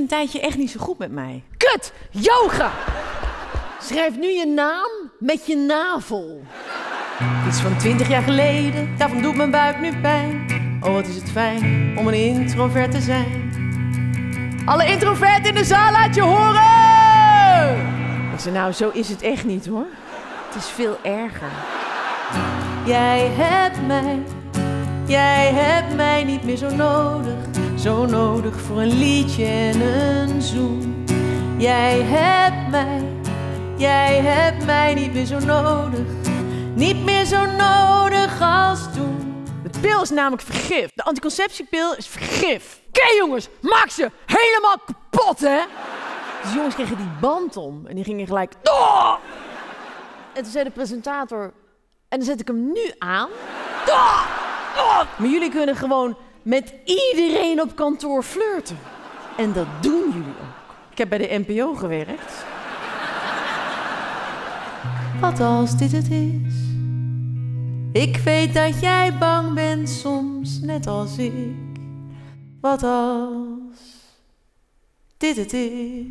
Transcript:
een tijdje echt niet zo goed met mij. Kut! Yoga! Schrijf nu je naam met je navel. Iets van 20 jaar geleden, daarvan doet mijn buik nu pijn. Oh, wat is het fijn om een introvert te zijn. Alle introverten in de zaal, laat je horen! Ik zei, nou, zo is het echt niet, hoor. Het is veel erger. Jij hebt mij niet meer zo nodig. Zo nodig voor een liedje en een zoen. Jij hebt mij niet meer zo nodig. Niet meer zo nodig als toen. De pil is namelijk vergif. De anticonceptiepil is vergif. Oké, jongens, maak ze helemaal kapot, hè? Dus jongens kregen die band om en die gingen gelijk... Oh! En toen zei de presentator... En dan zet ik hem nu aan. Oh! Oh! Maar jullie kunnen gewoon met iedereen op kantoor flirten. En dat doen jullie ook. Ik heb bij de NPO gewerkt. Wat als dit het is? Ik weet dat jij bang bent soms, net als ik. Wat als dit het is?